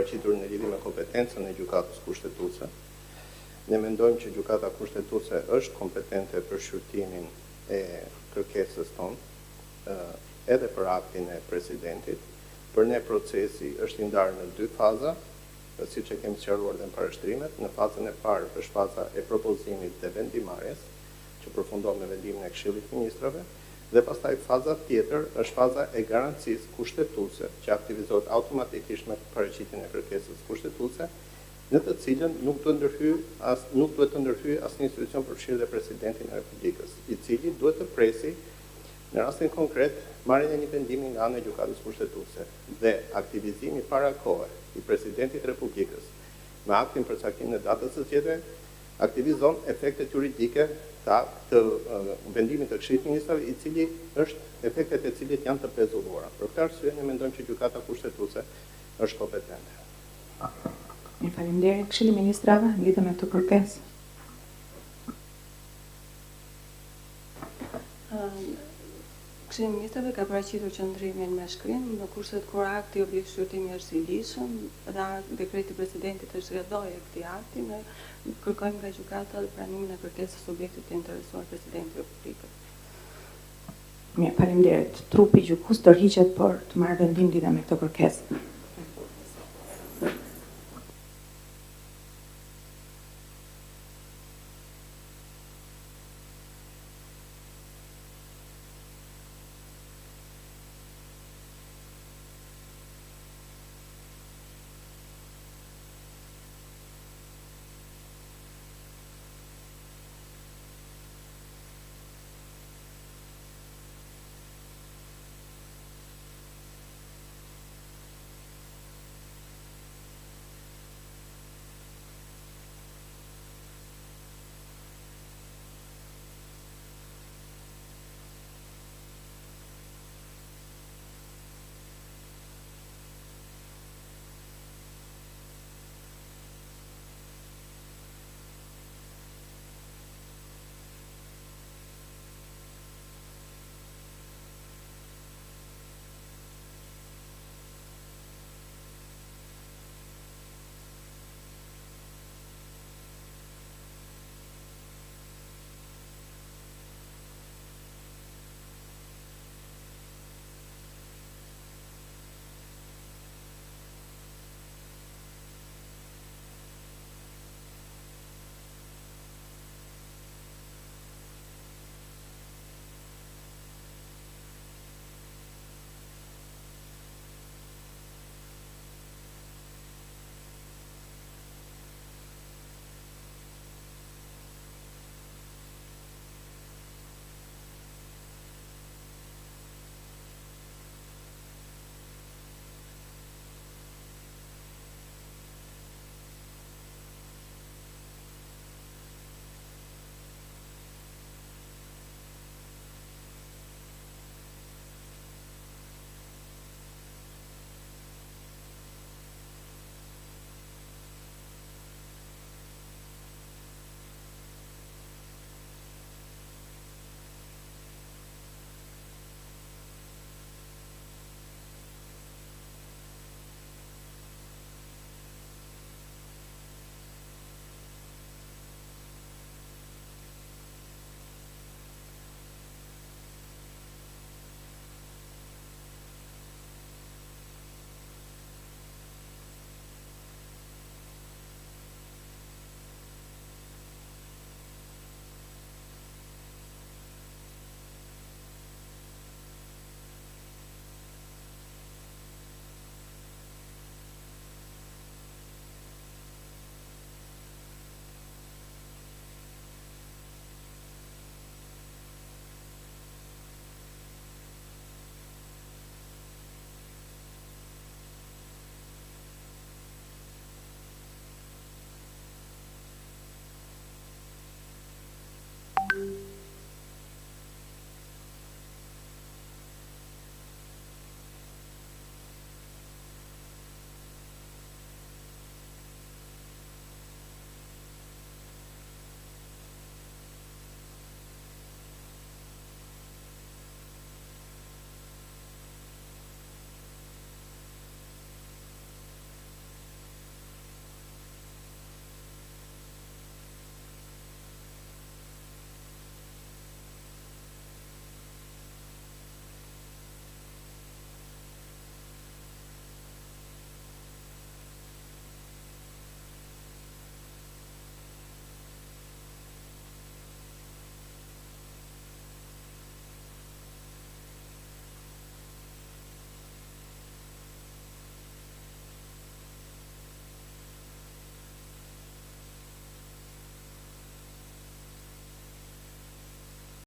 paraqitur në lidhje me kompetencën e gjykatës kushtetuese. Ne mendojmë që gjykata kushtetuese është kompetente për shqyrtimin e kërkesës tonë, edhe për aktin e presidentit. Për ne procesi është i ndarë në 2 faza, siç e kemi sqaruar dhe në parashtrimet. Në fazën e parë është faza e propozimit dhe vendimarrjes, që përfundon me vendimin e Këshillit të Ministrave, dhe pastaj faza tjetër është faza e garancisë kushtetuese, që aktivizohet automatikisht me paraqitjen e kërkesës kushtetuese, në të cilën nuk duhet të ndërhyjë asnjë institucion përfshirë dhe presidentin e Republikës, i cili duhet të presi në rastin konkret marrjen e një vendimi nga ana e gjykatës kushtetuese dhe aktivizimi para kohe i presidentit të Republikës me aktin për caktimin e datës së zgjedhjeve aktivizon efektet juridike të vendimit të Këshillit të Ministrave, i cili është efektet e cilit janë të pezulluara. Për këtë arsye ne mendojmë që gjykata kushtetuese është kompetente. Faleminderit. Këshilli i Ministrave lidhet me këtë kërkesë. Këshilli i Ministrave ka paraqitur qëndrimin me shkrim në kushtet kur akti objekt shqyrtimi është i lishëm dhe dekreti i presidentit është rrjedhoi këtij akti, ne kërkojmë nga gjykata pranimin e kërkesës subjektit të interesuar presidentit të Republikës. Mirë, faleminderit. Trupi gjykos tërhiqet për të marrë vendim lidhur me këtë kërkesë.